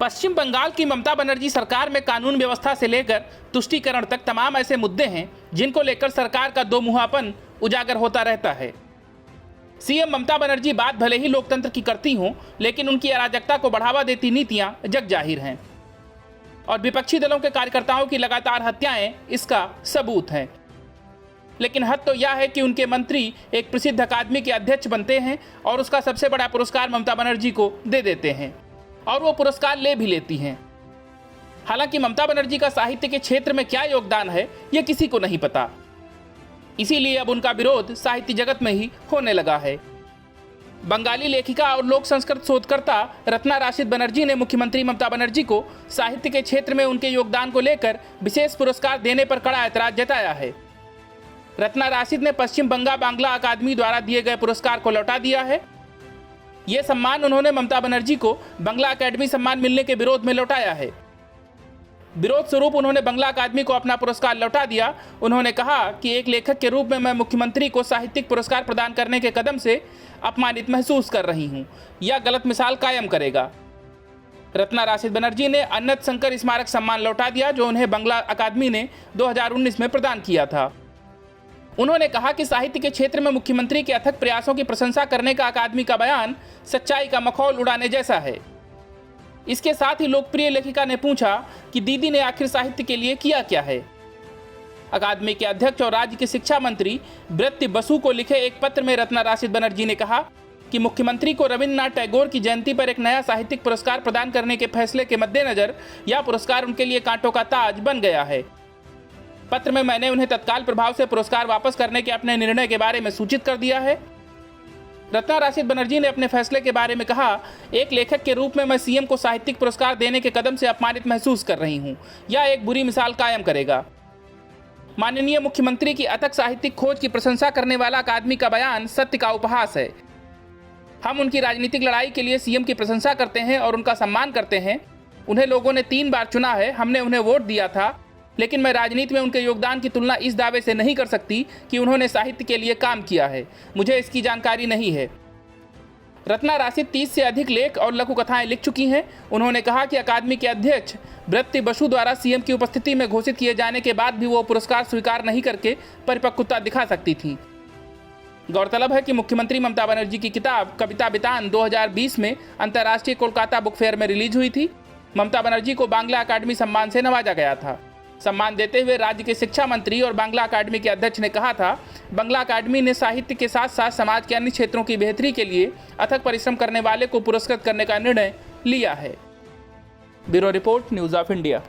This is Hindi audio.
पश्चिम बंगाल की ममता बनर्जी सरकार में कानून व्यवस्था से लेकर तुष्टीकरण तक तमाम ऐसे मुद्दे हैं जिनको लेकर सरकार का दोमुहापन उजागर होता रहता है। सीएम ममता बनर्जी बात भले ही लोकतंत्र की करती हों, लेकिन उनकी अराजकता को बढ़ावा देती नीतियां जग जाहिर हैं और विपक्षी दलों के कार्यकर्ताओं की लगातार हत्याएं इसका सबूत हैं। लेकिन हद तो यह है कि उनके मंत्री एक प्रसिद्ध अकादमी के अध्यक्ष बनते हैं और उसका सबसे बड़ा पुरस्कार ममता बनर्जी को दे देते हैं और वो पुरस्कार ले भी लेती हैं। हालांकि ममता बनर्जी का साहित्य के क्षेत्र में क्या योगदान है यह किसी को नहीं पता, इसीलिए अब उनका विरोध साहित्य जगत में ही होने लगा है। बंगाली लेखिका और लोक संस्कृत शोधकर्ता रत्ना राशिद बनर्जी ने मुख्यमंत्री ममता बनर्जी को साहित्य के क्षेत्र में उनके योगदान को लेकर विशेष पुरस्कार देने पर कड़ा ऐतराज जताया है। रत्ना राशिद ने पश्चिम बंगाल बांग्ला अकादमी द्वारा दिए गए पुरस्कार को लौटा दिया है। यह सम्मान उन्होंने ममता बनर्जी को बंगला अकादमी सम्मान मिलने के विरोध में लौटाया है। विरोध स्वरूप उन्होंने बंगला अकादमी को अपना पुरस्कार लौटा दिया। उन्होंने कहा कि एक लेखक के रूप में मैं मुख्यमंत्री को साहित्यिक पुरस्कार प्रदान करने के कदम से अपमानित महसूस कर रही हूं। यह गलत मिसाल कायम करेगा। रत्ना राशिद बनर्जी ने अन्नत शंकर स्मारक सम्मान लौटा दिया जो उन्हें बंगला अकादमी ने 2019 में प्रदान किया था। उन्होंने कहा कि साहित्य के क्षेत्र में मुख्यमंत्री के अथक प्रयासों की प्रशंसा करने का अकादमी का बयान सच्चाई का मखौल उड़ाने जैसा है। इसके साथ ही लोकप्रिय लेखिका ने पूछा कि दीदी ने आखिर साहित्य के लिए किया क्या है। अकादमी के अध्यक्ष और राज्य के शिक्षा मंत्री ब्रत्य बसु को लिखे एक पत्र में रत्ना राशिद बनर्जी ने कहा कि मुख्यमंत्री को रविन्द्रनाथ टैगोर की जयंती पर एक नया साहित्यिक पुरस्कार प्रदान करने के फैसले के मद्देनजर यह पुरस्कार उनके लिए कांटों का ताज बन गया है। पत्र में मैंने उन्हें तत्काल प्रभाव से पुरस्कार वापस करने के अपने निर्णय के बारे में सूचित कर दिया है। रत्ना राशिद बनर्जी ने अपने फैसले के बारे में कहा, एक लेखक के रूप में मैं सीएम को साहित्यिक पुरस्कार देने के कदम से अपमानित महसूस कर रही हूं। यह एक बुरी मिसाल कायम करेगा। माननीय मुख्यमंत्री की अथक साहित्यिक खोज की प्रशंसा करने वाला अकादमी का बयान सत्य का उपहास है। हम उनकी राजनीतिक लड़ाई के लिए सीएम की प्रशंसा करते हैं और उनका सम्मान करते हैं। उन्हें लोगों ने 3 बार चुना है, हमने उन्हें वोट दिया था, लेकिन मैं राजनीति में उनके योगदान की तुलना इस दावे से नहीं कर सकती कि उन्होंने साहित्य के लिए काम किया है। मुझे इसकी जानकारी नहीं है। रत्ना राशिद 30 से अधिक लेख और लघु कथाएं लिख चुकी हैं। उन्होंने कहा कि अकादमी के अध्यक्ष ब्रत्य बसु द्वारा सीएम की उपस्थिति में घोषित किए जाने के बाद भी वो पुरस्कार स्वीकार नहीं करके परिपक्वता दिखा सकती थी। गौरतलब है कि मुख्यमंत्री ममता बनर्जी की किताब कविता बितान 2020 में अंतर्राष्ट्रीय कोलकाता बुक फेयर में रिलीज हुई थी। ममता बनर्जी को बांग्ला अकादमी सम्मान से नवाजा गया था। सम्मान देते हुए राज्य के शिक्षा मंत्री और बांग्ला अकादमी के अध्यक्ष ने कहा था, बांग्ला अकादमी ने साहित्य के साथ साथ समाज के अन्य क्षेत्रों की बेहतरी के लिए अथक परिश्रम करने वाले को पुरस्कृत करने का निर्णय लिया है। Bureau report, news of India.